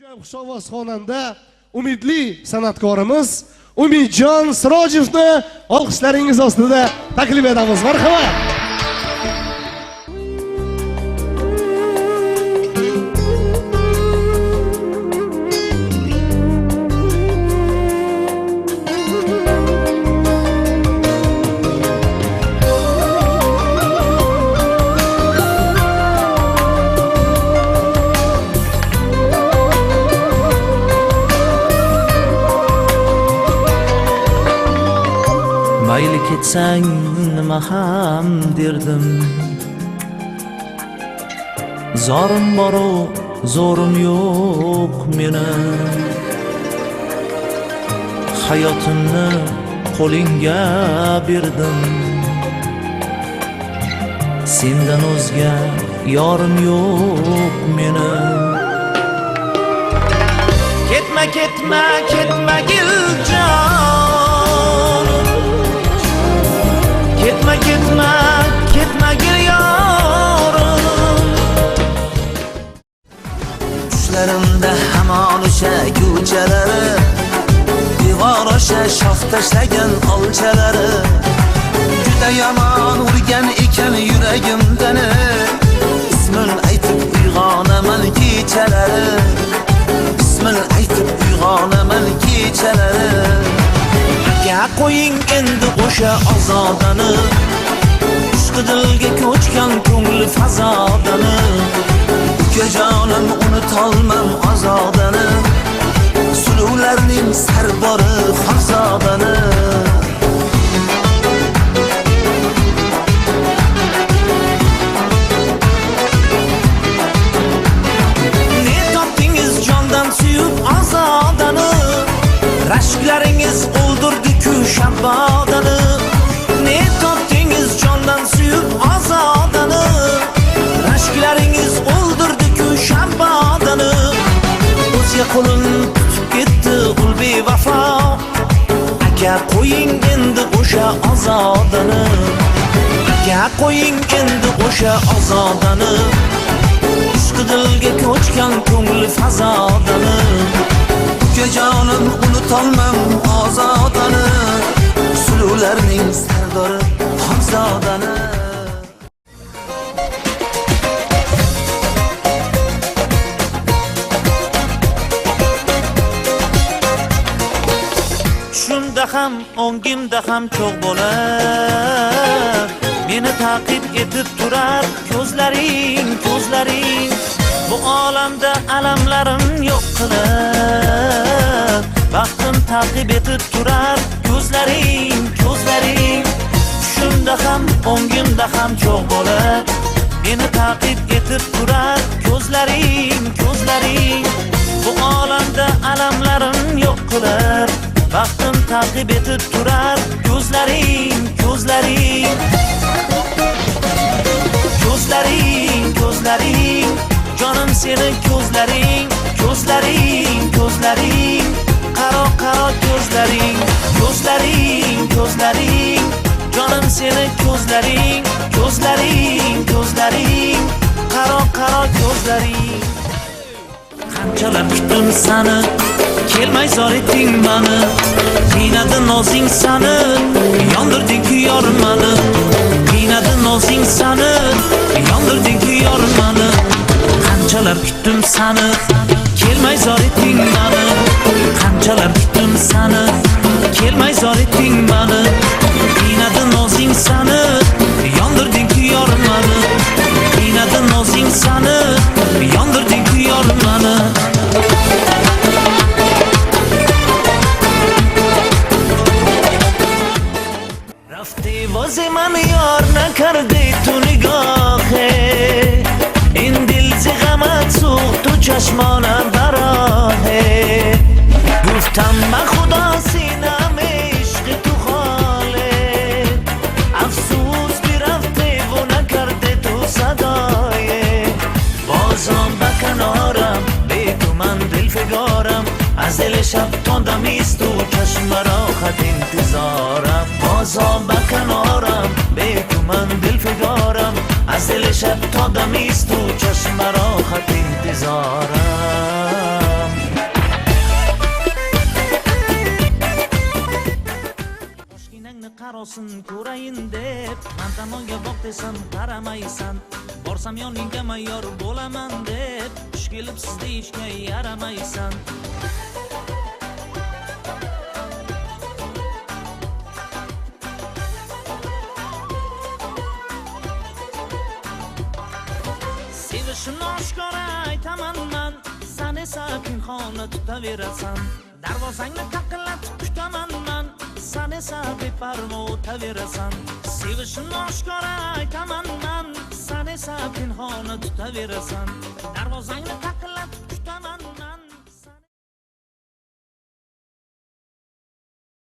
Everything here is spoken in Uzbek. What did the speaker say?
Xushovoz xonanda umidli san'atkorimiz Umidjon Sirojevni olqishlaringiz ostida taklif etamiz. Marhamat. Mayli ketsang nima ham derdim, zorim boru zo'rim yo'q meni. Hayotimni qo'lingga berdim, sendan o'zga yorim yo'q meni. Ketma ketma ketma Giljon, ketma ketma ketma gel yorim. Tushlarimda hamon o'sha ko'chalari, devor osha shof tashlagan olchalari, juda yomon urgan ekan yuragimdani. Ismin aytib uyg'onaman kechalari, ismin aytib uyg'onaman kechalari. Ya qo'ying endi o'sha ozodani, ishqi dilga ko'chgan ko'ngil fazodani. Ukajonim unutolmam ozodani, suluvlarning sarbori Xonzodani. Ne topdingiz jondan suyib ozodani, rashklaringiz o'ldirdi-ku shabodani. Ne topdingiz jondan suyib ozodani, rashklaringiz o'ldirdi-ku shabodani. O'zga qo'lin tutib ketdi ul bevafo, aka qo'ying endi o'sha ozodani, aka qo'ying endi o'sha ozodani. Ishqi dilga ko'chgan ko'ngil fazodani. Ukajonim unutolmam ozodani, suluvlarning sardori Xonzodani. Tushimda ham o'ngimda ham cho'g' bo'lar, meni ta'qib etib turar ko'zlaring, ko'zlaring. Bu olamda alamlarim yo'q qilar, baxtim ta'qib etib turar ko'zlaring, ko'zlaring. Tushimda ham o'ngimda ham cho'g' bo'lar, meni ta'qib etib turar ko'zlaring, ko'zlaring. Bu olamda alamlarim yo'q qilar, baxtim ta'qib etib turar ko'zlaring, ko'zlaring. Ko'zlaring, ko'zlaring, jonim seni ko'zlaring, ko'zlaring, ko'zlaring. Qaro qaro ko'zlaring, ko'zlaring, ko'zlaring, jonim seni ko'zlaring, ko'zlaring, ko'zlaring. Qaro qaro ko'zlaring. Qanchalar kutdim sani, kelmay zor etding mani. Qiynadi nozing sani, yondirding-ku yormani. Qiynadi nozing sani, yondirding-ku yormani. Qanchalar kutdim sani, kelmay zor etding mani. Qanchalar kutdim sani, kelmay zor etding mani. Qiynadi nozing sani, yondirding-ku yormani. Qiynadi nozing sani, yondirding-ku yormani. رفتی واسه من یار نکردی تو نگاهه، این دل ز غمت سوخت تو چشمانم براهه. گفتم من خدا سینم عشق تو خاله، افسوس برفته و نکرده تو صدایه. بازم به کنارم بی تو من دل فگارم، از دل شب تندم ایست تو چشم را خط انتظارم. بازم به کنارم بی تو من دل فگارم، از دل شب تا دمیست تو چشم را خط انتظارم. tomonga boq desam qaramaysan, borsam yoningga mayyor bo'laman deb xush kelib siz deyishga yaramaysan. Sevishimni oshkora aytaman man, sen esa pinhona tutaverasan. Darvozangni taqillatib kutaman man, sen esa beparvo o'taverasan. Sevishimni oshkora aytaman man, sen esa pinhona tutaverasan. Darvozangni taqillatib